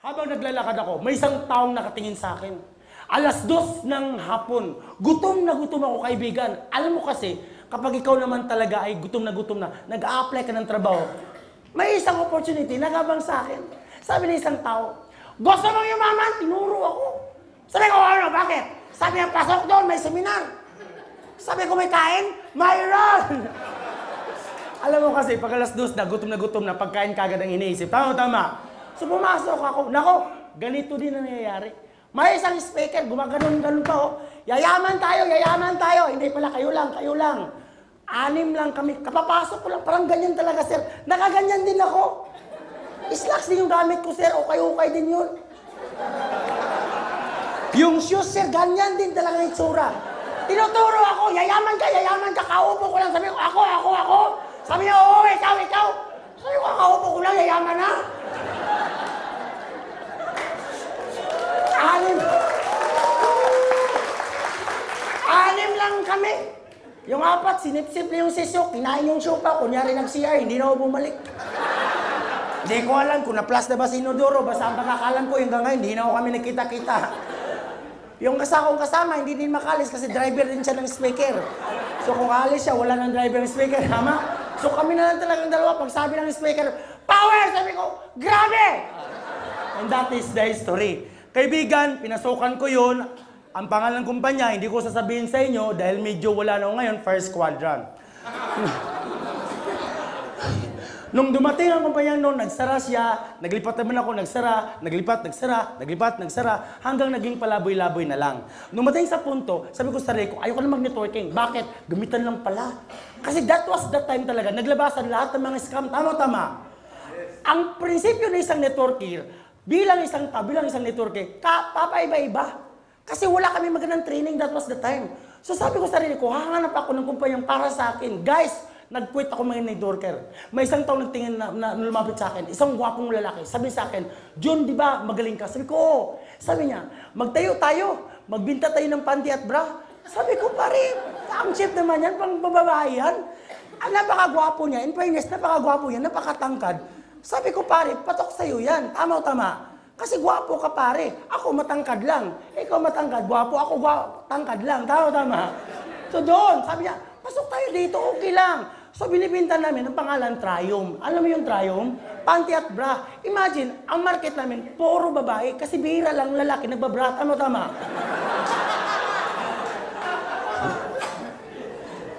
Habang naglalakad ako, may isang taong nakatingin sa akin. 2:00 ng hapon. Gutom na gutom ako, kaibigan. Alam mo kasi, kapag ikaw naman talaga ay gutom na, nag-a-apply ka ng trabaho, may isang opportunity nagabang sa akin. Sabi ng isang tao, gusto mong yumaman? Tinuro ako. Sabi ko, ano, bakit? Sabi niya, pasok doon, may seminar. Sabi ko, may kain? Mayroon! Alam mo kasi, pag 2:00 na gutom na, pagkain kagad ang iniisip. Tama. So pumasok ako. Nako, ganito din ang nangyayari. May isang speaker, gumaganon-ganon pa, oh. Yayaman tayo. Hindi pala, kayo lang. 6 lang kami. Kapapasok ko lang, parang ganyan talaga, sir. Nakaganyan din ako. Slacks din yung gamit ko, sir. Okay din yun. Yung shoes, sir, ganyan din talaga yung itsura. Tinuturo ako, yayaman ka. Kaupo ko lang. Sabi ko, ako. Sabi niya, oo, ikaw. Sabi ko, kaupo ko lang, yayaman na. 6 lang kami. Yung 4, sinipsip na yung sisyo, kinain yung sopa, kunyari nag-CR, hindi na ako bumalik. Hindi ko alam kung na-plus na ba si Inodoro, basta ang pagkakalam ko, hanggang ngayon, hindi na ako kami nagkita-kita. Yung kasama, hindi din makalis kasi driver din siya ng speaker. So kung alis siya, wala ng driver ng speaker, tama? So kami na lang talagang dalawa, pag sabi ng speaker, power! Sabi ko, grabe! And that is the history. Kaibigan, pinasukan ko yun. Ang pangalan ng kumpanya, hindi ko sasabihin sa inyo dahil medyo wala na ako ngayon, first quadrant. Nung dumating ang kumpanya noon, nagsara siya, naglipat naman ako, nagsara, nagsara, hanggang naging palaboy-laboy na lang. Dumating sa punto, sabi ko sa sarili ko, ayoko na mag-networking. Bakit? Gamitan lang pala. Kasi that was the time talaga, naglabasan lahat ng mga scam. Tama. Ang prinsipyo ng isang networker, bilang isang networker, papaiba-iba. Kasi wala kami magandang training, that was the time. So sabi ko sa sarili ko, hahanap ako ng kumpanyang para sa akin. Guys, nag-quit ako mga networker. May isang taong nagtingin na lumapit sa akin, isang gwapong lalaki. Sabi sa akin, John, di ba magaling ka? Sabi ko, oo. Sabi niya, magtayo tayo, magbinta tayo ng panty at bra. Sabi ko, pare, ang chef naman yan, pang babae yan. Napakagwapo niya, in fairness, napakagwapo niya, napakatangkad. Sabi ko, pare, patok sa'yo yan. Tama. Kasi gwapo ka, pare. Ako matangkad lang. Ikaw matangkad, gwapo. Ako tangkad lang. Tama. So doon, sabi niya, pasok tayo dito, okay lang. So binibinta namin ang pangalan Triumph. Alam mo yung Triumph? Panty at bra. Imagine, ang market namin, puro babae. Kasi bihira lang lalaki, nagbabra. Tama.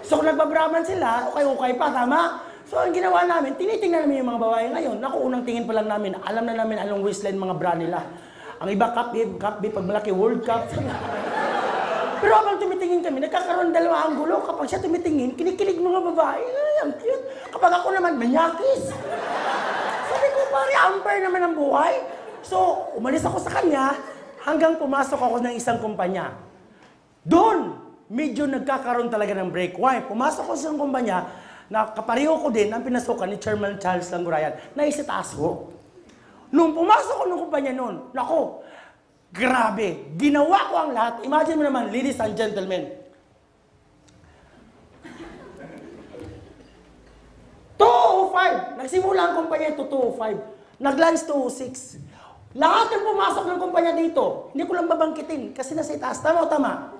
So kung nagbabraman sila, okay pa, tama? So, ang ginawa namin, tinitingnan namin yung mga babae ngayon. Naku, unang tingin pa lang namin, alam na namin anong waistline mga bra nila. Ang iba, cup B, pag malaki, World Cup. Pero habang tumitingin kami, nagkakaroon dalawa ang gulo. Kapag siya tumitingin, kinikilig mga babae. Ay, ang cute. Kapag ako naman, manyakis. Sabi ko, pare, amper naman ang buhay. So, umalis ako sa kanya, hanggang pumasok ako ng isang kumpanya. Doon, medyo nagkakaroon talaga ng break. Why? Pumasok ako sa isang kumpanya, na kapareho ko din ang pinasukan ni Chairman Charles Langurayan na isitaas ko. Nung pumasok ko ng kumpanya noon, nako, grabe, ginawa ko ang lahat. Imagine mo naman, ladies and gentlemen, 2:05, nagsimula ang kumpanya ito 2:05, nag-lunch 2:06. Lahat ng pumasok ng kumpanya dito, hindi ko lang babangkitin kasi nasa itaas, tama.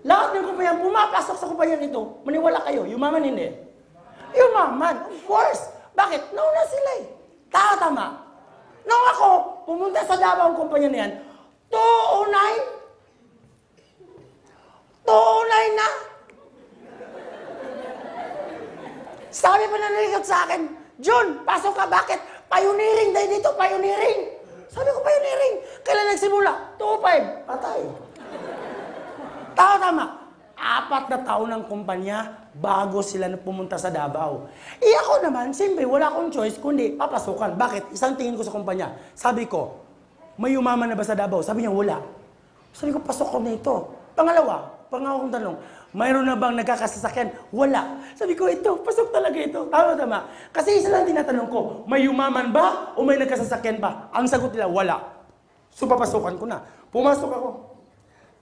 Lahat ng kumpanya pumapasok sa kumpanya nito, maniwala kayo, yumaman hindi. Yumaman, of course. Bakit? Nauna sila eh. Tama. Nung ako, pumunta sa Davao ang kumpanya na yan, 209 na. Sabi pa na nalikat sa akin, John, pasok ka, bakit? Pioneering tayo dito, pioneering. Sabi ko, pioneering. Kailan nagsimula? 2:05, patay. Tama. 4 na taon ng kumpanya bago sila pumunta sa Davao. Ako naman, siyempre, wala akong choice kundi papasukan. Bakit? Isang tingin ko sa kumpanya. Sabi ko, may umaman na ba sa Davao? Sabi niya, wala. Sabi ko, pasok ko na ito. Pangawang tanong, mayroon na bang nagkakasasakyan? Wala. Sabi ko, ito, pasok talaga ito. Tama. Kasi isa lang tinatanong ko, may umaman ba o may nagkasasakyan pa? Ang sagot nila, wala. So, papasukan ko na. Pumasok ako.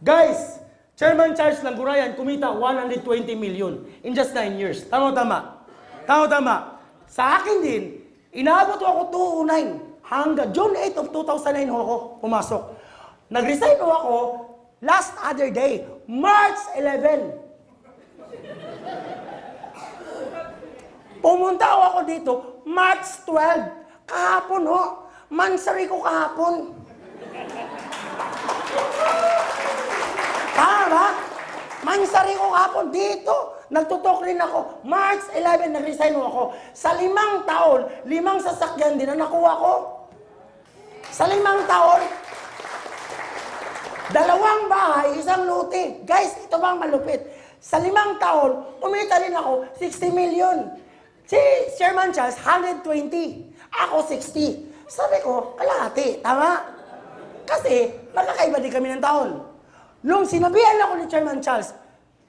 Guys, Chairman Charles Langurayan kumita 120 million in just 9 years. Tama. Sa akin din, inaabot ako 209. hanggang June 8 of 2009 ho ako pumasok. Nag-resign ho ako last other day, March 11. Pumunta ho ako dito, March 12. Kahapon ho. Mansari ko kahapon. Tama ba? Mansari ko kahapon dito. Nagtutok rin ako. March 11, nag-resign ho ako. Sa 5 taon, 5 sasakyan din na nakuha ko. Sa 5 taon, 2 bahay, 1 lote. Guys, ito bang malupit? Sa 5 taon, umita rin ako 60 million. Si Chairman Charles, 120. Ako, 60. Sabi ko, kalahati. Tama? Kasi, magkakaiba din kami ng taon. Nung sinabihan ako ni Chairman Charles,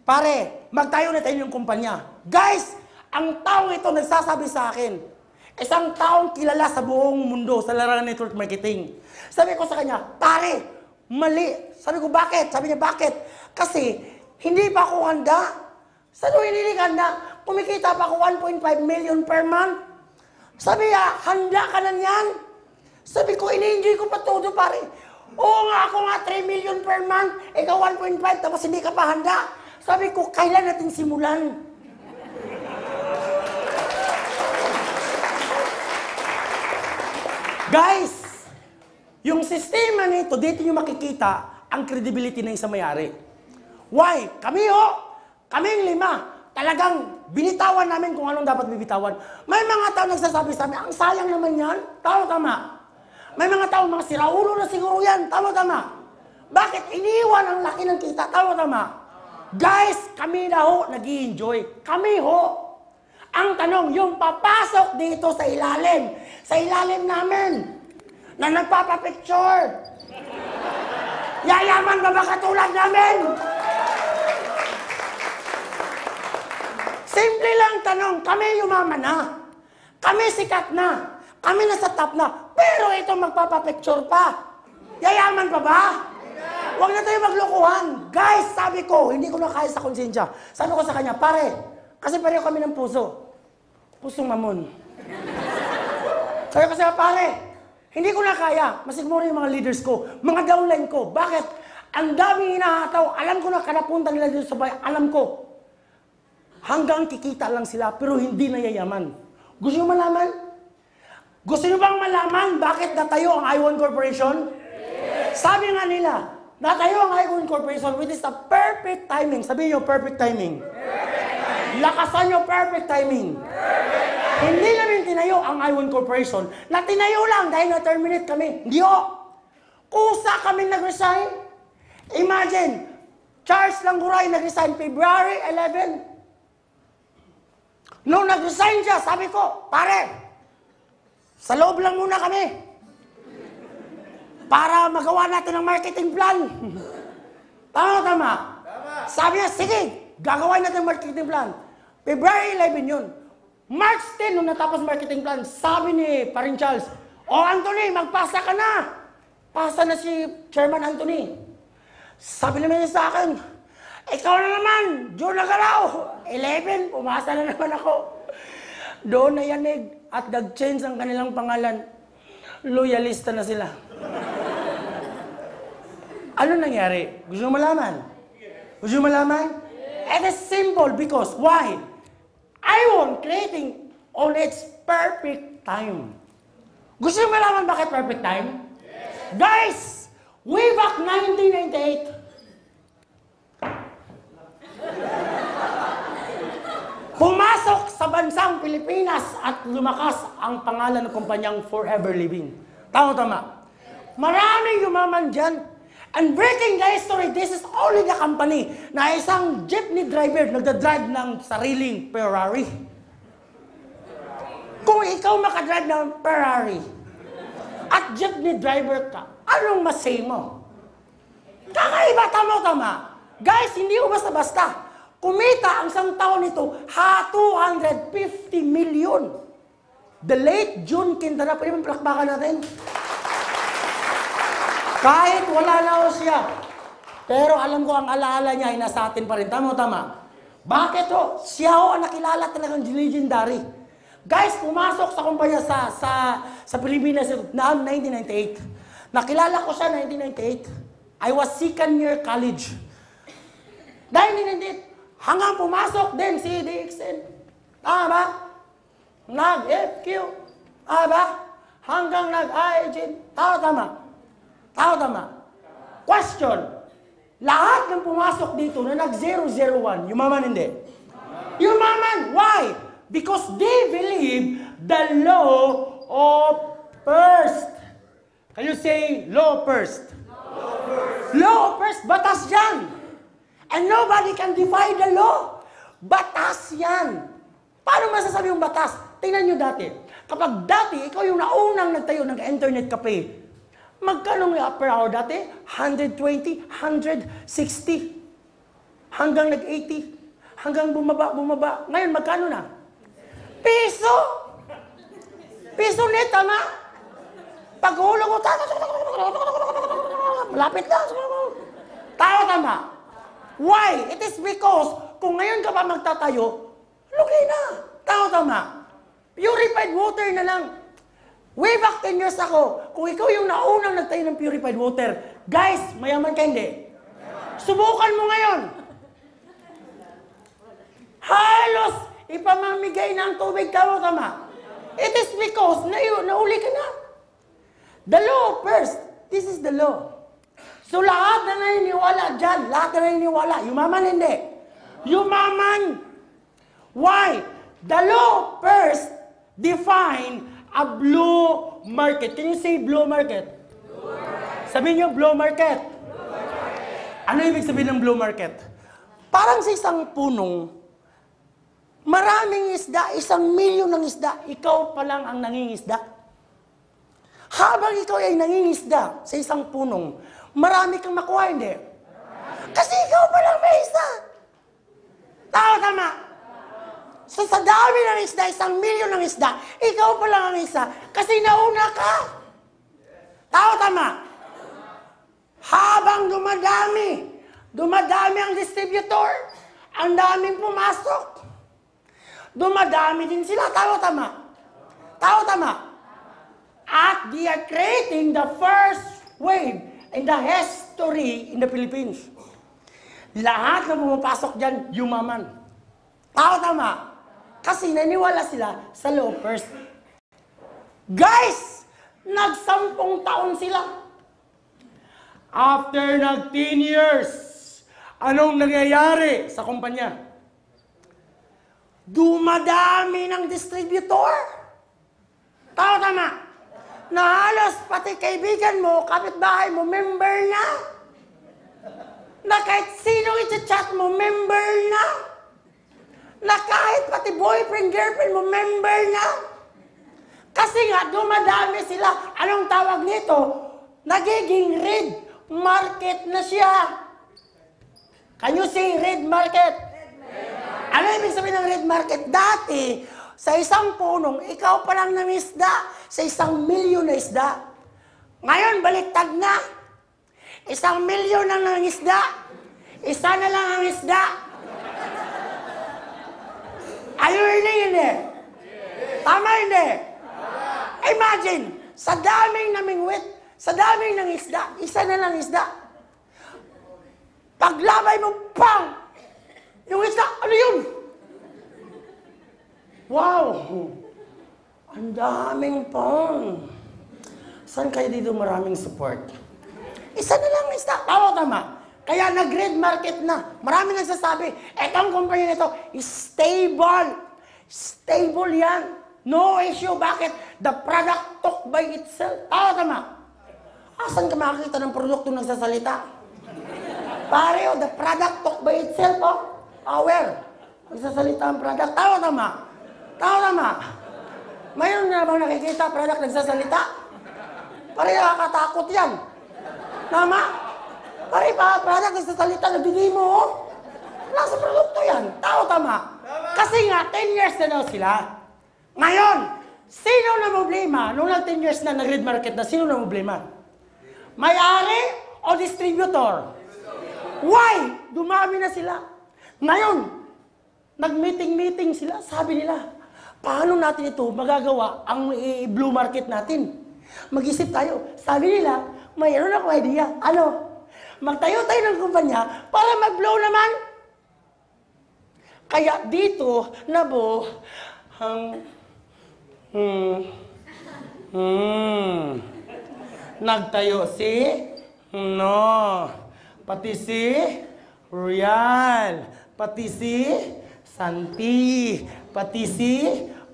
pare, magtayo na tayo ng kumpanya. Guys, ang taong ito nagsasabi sa akin, isang taong kilala sa buong mundo sa larangan ng network marketing. Sabi ko sa kanya, pare, mali. Sabi ko, bakit? Sabi niya, bakit? Kasi, hindi pa ako handa. Sabi ko, hindi ka handa. Kumikita pa ako 1.5 million per month. Sabi niya, handa ka na niyan? Sabi ko, ini-enjoy ko pa todo, pare. Oo nga, ako nga 3 million per month. Ikaw 1.5, tapos hindi ka pa handa. Sabi ko, kailan natin simulan? Guys, yung sistema nito, dito nyo makikita ang credibility ng isang may-ari. Why? Kami kaming 5, talagang binitawan namin kung anong dapat bibitawan. May mga tao nagsasabi sa amin, ang sayang naman yan. Tama-tama. May mga tao, mga siraulo na siguro yan. Tama-tama. Bakit? Iniwan ang laki ng kita. Tama-tama. Guys, kami na ho, nag-i-enjoy. Kami ho. Ang tanong, yung papasok dito sa ilalim namin, na nagpapapicture. Yayaman ba katulad namin? Simple lang tanong, kami yumaman na. Kami sikat na. Kami nasa top na. Pero ito magpapapicture pa. Yayaman pa ba? Huwag na tayo maglokohan. Guys, sabi ko, hindi ko na kaya sa konsensya. Sabi ko sa kanya, pare, kasi pareho kami ng puso. Pusong mamon. Sabi ko sa kanya, pare, hindi ko na kaya. Masigmura yung mga leaders ko, mga downline ko. Bakit? Ang daming hinahataw. Alam ko na kanapunta nila dito sa bayan. Alam ko. Hanggang kikita lang sila, pero hindi na yayaman. Gusto nyo malaman? Gusto nyo bang malaman bakit natayo ang I-1 Corporation? Yes. Sabi nga nila, natayo ang I-1 Corporation, which is the perfect timing. Sabihin nyo, perfect timing. Perfect. Lakasan nyo, perfect timing. Perfect. Hindi namin tinayo ang I-1 Corporation, na tinayo lang dahil na-terminate kami. Hindi o. Kusa kami nag-resign. Imagine, Charles Langguray nag-resign February 11. Nung nag-resign siya, sabi ko, pare, sa loob lang muna kami. Para magawa natin ang marketing plan. Tama. Sabi niya, sige, gagawin natin ang marketing plan. February 11 yun. March 10, nung natapos marketing plan, sabi ni Parin Charles, Anthony, magpasa ka na. Pasa na si Chairman Anthony. Sabi naman niya sa akin, ikaw na naman, June Nagaraw. 11, pumasa na naman ako. Doon na yanig at nag-change ang kanilang pangalan. Loyalista na sila. Ano nangyari? Gusto mo malaman? Gusto mo malaman? It is simple because why? I-1 creating on its perfect time. Gusto mo malaman bakit perfect time? Yes. Guys, way back 1998, pumasok sa bansang Pilipinas at lumakas ang pangalan ng kumpanyang Forever Living. Tama. Maraming yumaman dyan. And breaking the history, this is only the company na isang jeepney driver nagdadrive ng sariling Ferrari. Kung ikaw makadrive ng Ferrari at jeepney driver ka, anong masay mo? Kakaiba, tama. Guys, hindi ko basta-basta. Kumita ang isang taon nito, 250 million. The late June Quintana, pwede mong palakpakan natin? Kahit wala na ho siya. Pero alam ko ang alaala niya ay nasa atin pa rin. Tama. Bakit ho? Siya ho ang nakilala talagang legendary. Guys, pumasok sa kumpanya sa Pilipinas noong 1998. Nakilala ko siya 1998. I was second year college. 1998, hanggang pumasok din si DXN. Tama ba? Nag-FQ. Tama ba? Hanggang nag-IGN. Tama. Question. Lahat ng pumasok dito na nag-001, yumaman hindi? Yumaman. Why? Because they believe the law of first. Can you say law first? Law of first. Batas yan. And nobody can defy the law. Batas yan. Paano masasabi yung batas? Tingnan nyo dati. Kapag dati, ikaw yung naunang nagtayo ng internet cafe, magkano nga per hour dati? 120, 160, hanggang nag-80, hanggang bumaba. Ngayon, magkano na? Piso! Piso net, tama? Paghulog mo, malapit na. Tama. Why? It is because, kung ngayon ka pa magtatayo, lugay na. Tama. Purified water na lang. Way back 10 years ako, kung ikaw yung naunang nagtayo ng purified water, guys, mayaman ka hindi? Subukan mo ngayon. Halos ipamamigay ng tubig, tama. It is because nauli ka na. The law first. This is the law. So lahat na naniniwala dyan, yumaman hindi. Yumaman. Why? The law first define a blue market. Can you say blue market? Sabihin niyo, blue market. Ano ibig sabihin ng blue market? Parang sa isang punong, maraming isda, 1,000,000 ng isda, ikaw pa lang ang nangingisda. Habang ikaw ay nangingisda sa isang punong, marami kang makuha, hindi? Kasi ikaw pa lang may isa. Tama. So sa dami ng isda, 1,000,000 ng isda, ikaw pa lang ang isa kasi nauna ka. Tama. Habang dumadami ang distributor, ang daming pumasok. Dumadami din sila. Tama. At they are creating the first wave in the history in the Philippines. Lahat na pumapasok dyan, yumaman. Tama. Kasi naniwala sila sa law first. Guys, 10 taon sila. After 10 years, anong nangyayari sa kumpanya? Dumadami ng distributor. Tama. Na halos pati kaibigan mo, kapitbahay mo, member na. Na kahit sino i-chat mo, member na. Na kahit pati boyfriend, girlfriend mo, member na. Kasi nga, dumadami sila. Anong tawag nito? Nagiging red market na siya. Can you say red market? Ano ibig sabihin ng red market? Dati, sa isang punong, ikaw pa lang ng isda, sa 1,000,000 na isda. Ngayon, baliktad na. 1,000,000 lang ng isda. Isa na lang ang isda. Hindi? Tama hindi? Imagine, sa daming namingwit, sa daming ng isda, isa na lang isda. Paglabay mo, pang! Yung isda, ano yun? Wow! Ang daming pang! Saan kayo dito maraming support? Isa na lang isda. Tama. Kaya nag-red market na. Marami nagsasabi, etong kumpanya nito, stable. Stable yan. No issue. Bakit? The product talk by itself. Tama. Asan ka makakita ng produkto nagsasalita? Pare, the product talk by itself, Where? Nagsasalita ang product. Tama. Mayroon na bang nakikita product nagsasalita? Pare, nakakatakot yan. Tama? Pare, product nagsasalita, nagdidimo, Wala sa produkto yan. Tama. Kasi nga, 10 years na daw sila. Ngayon, sino na problema? Nung 10 years na nag-red market na, sino na problema? May-ari o distributor? Why? Dumami na sila. Ngayon, nag-meeting sila, sabi nila, paano natin ito magagawa ang blue market natin? Mag-isip tayo. Sabi nila, mayroon ako idea. Ano? Magtayo tayo ng kumpanya para mag-blow naman. Kaya dito, nabo, nagtayo si, pati si Royal, pati si Santi, pati si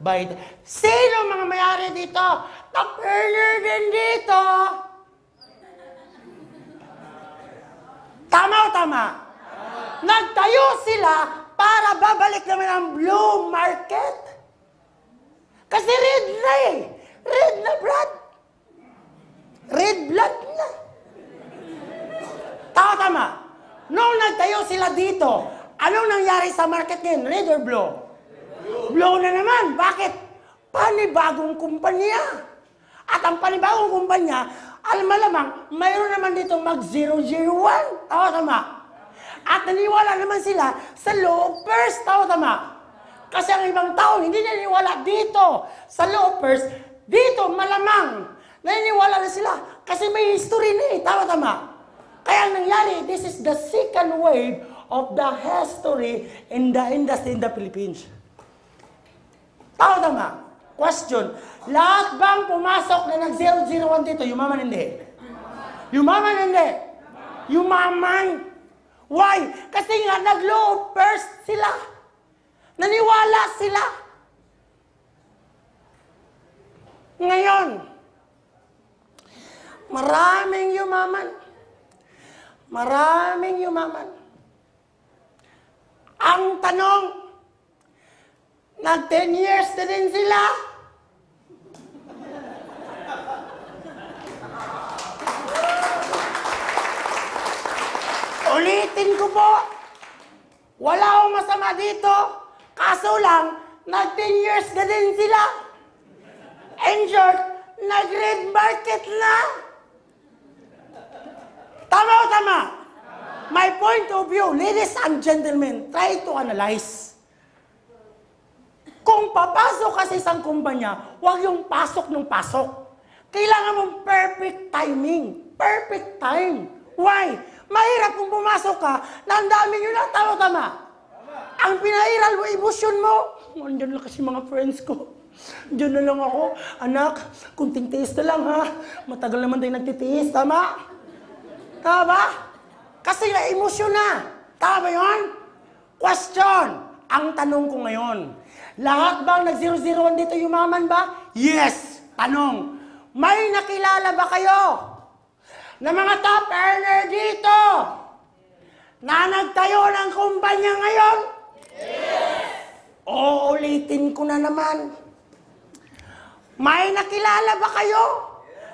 Bait. Sino mga mayari dito? Top earner din dito. Tama o tama? Nagtayo sila para babalik naman ang blue market. Kasi red na eh. Red na blood. Red blood na. Tama. Nung nagtayo sila dito, anong nangyari sa market ngayon? Red or blue? Blue na naman. Bakit? Panibagong kumpanya. At ang panibagong kumpanya, malamang, mayroon naman dito mag-001. Tama. At naniwala naman sila sa loafers. Tama. Kasi ang ibang tao hindi naniniwala dito sa loafers. Dito, malamang, naniniwala na sila. Kasi may history na eh. Tama. Kaya ang nangyari, this is the second wave of the history in the industry in the Philippines. Tama. Question, lahat bang pumasok na nag-001 dito? Yumaman hindi? Yumaman hindi? Yumaman. Why? Kasi nga nag-low first sila. Naniwala sila. Ngayon, maraming yumaman. Maraming yumaman. Ang tanong, nag-10 years na din sila. Ulitin ko po, wala akong masama dito. Kaso lang, nag-10 years na din sila. In short, nag-red market na. Tama o tama? My point of view, ladies and gentlemen, try to analyze. Kung papasok ka sa isang kumpanya, huwag yung pasok ng pasok. Kailangan mong perfect timing. Perfect time. Why? Mahirap kung pumasok ka, na ang dami nyo na, tama. Ang pinairal mo, emosyon mo. Andiyan lang kasi mga friends ko. Diyan na lang ako. Anak, kunting tiis na lang ha. Matagal naman tayo nagtitiis, tama? Tama? Kasi na-emosyon na. Tama yun? Question. Ang tanong ko ngayon, lahat bang nag-001 dito yumaman ba? Yes! Tanong, may nakilala ba kayo na mga top earner dito na nagtayo ng kumpanya ngayon? Yes! Uulitin ko na naman. May nakilala ba kayo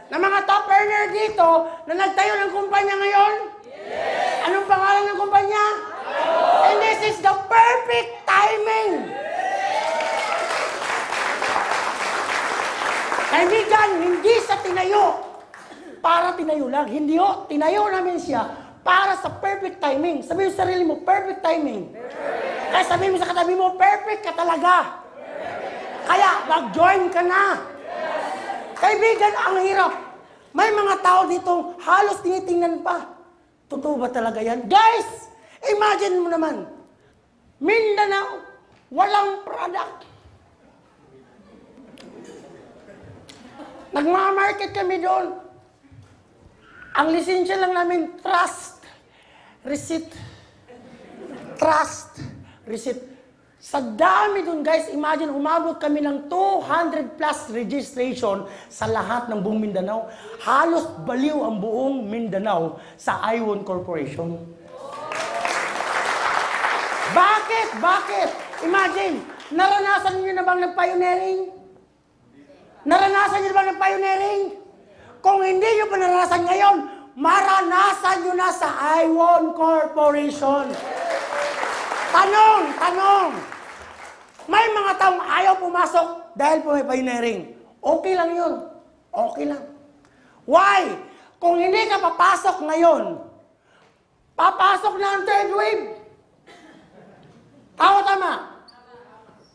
na mga top earner dito na nagtayo ng kumpanya ngayon? Yes! Anong pangalan ng kumpanya? And this is the perfect timing. Kaibigan, hindi sa tinayo para tinayo lang. Hindi ho, tinayo namin siya para sa perfect timing. Sabihin sa sarili mo, perfect timing. Kaya sabihin mo sa katabi mo, perfect ka talaga. Kaya mag-join ka na. Kaibigan, ang hirap. May mga tao dito halos tinitingnan pa. Totoo ba talaga yan? Guys, imagine mo naman, Mindanao, walang product. Nagmamarket kami doon. Ang lisensya lang namin, trust, receipt. Trust, receipt. Sa dami doon, guys, imagine, umabot kami ng 200 plus registration sa lahat ng buong Mindanao. Halos baliw ang buong Mindanao sa iWon Corporation. Bakit? Imagine, naranasan niyo na bang nag-pioneering? Naranasan niyo na bang nag-pioneering? Kung hindi niyo pa naranasan ngayon, maranasan niyo na sa iWon Corporation. Tanong. May mga taong ayaw pumasok dahil po may pioneering. Okay lang yun. Okay lang. Why? Kung hindi ka papasok ngayon, papasok na ang third wave. Tama.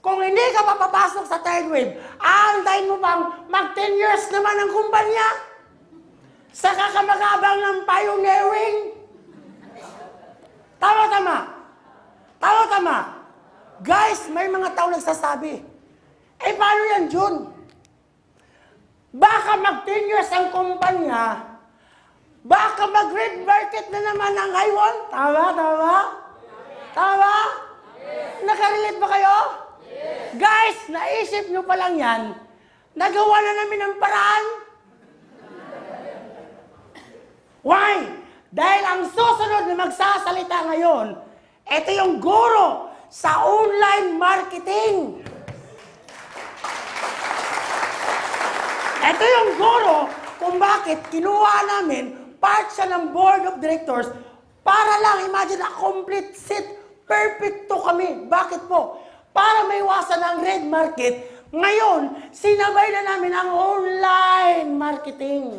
Kung hindi ka papapasok sa third wave, aantayin mo bang mag 10 years naman ang kumpanya? Saka ka mag-abang ng pioneering? Tama-tama. Tama-tama. Guys, may mga tao nagsasabi, eh paano yan, Jun? Baka mag 10 years ang kumpanya, baka mag-red market na naman ang Iwon? Tama, tama? Tama? Nakarelate ba kayo? Guys, naisip nyo pa lang yan, nagawa na namin ang paraan. Why? Dahil ang susunod na magsasalita ngayon, ito yung guro sa online marketing. Ito yung guro kung bakit kinuha namin, part siya ng board of directors, para lang, imagine, a complete set, perfecto kami. Bakit po? Para maiwasan ang red market, ngayon, sinabay na namin ang online marketing.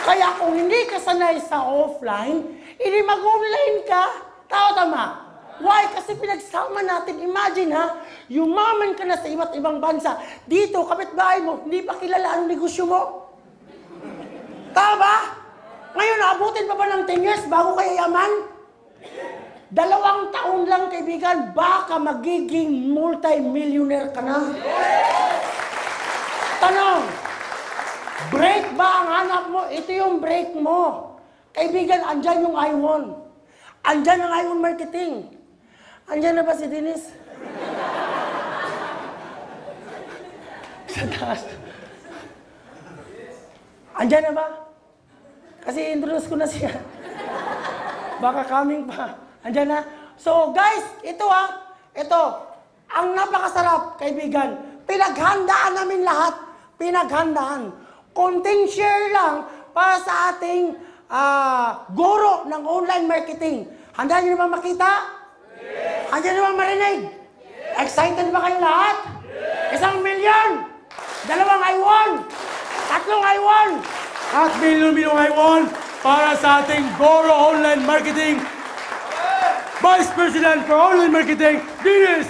Kaya kung hindi ka sanay sa offline, hindi mag-online ka. Tama. Why? Kasi pinagsama natin. Imagine ha, yumaman ka na sa iba't ibang bansa. Dito, kapitbahay mo, hindi pa kilala ang negosyo mo. Tama? Ngayon, abutin pa ba ng 10 years bago kayo yaman? 2 taon lang, kaibigan, baka magiging multi-millionaire ka na. Tanong, break ba ang hanap mo? Ito yung break mo. Kaibigan, andyan yung Iwon. Andyan ang Iwon Marketing. Andyan na ba si Dennis? Sa taas. Andyan na ba? Kasi introduce ko na siya. Baka coming pa. Andyan na. So guys, ito ha. Ito. Ang napakasarap, kaibigan. Pinaghandaan namin lahat. Pinaghandaan. Konting share lang para sa ating guro ng online marketing. Handa niyo naman makita? Yes. Handa niyo naman marinig? Yes. Excited ba kayong lahat? Yes. 1 million! 2 Iwon! 3 Iwon! At milyon-milyong Iwon para sa ating Goro Online Marketing Vice President for Online Marketing, Dennis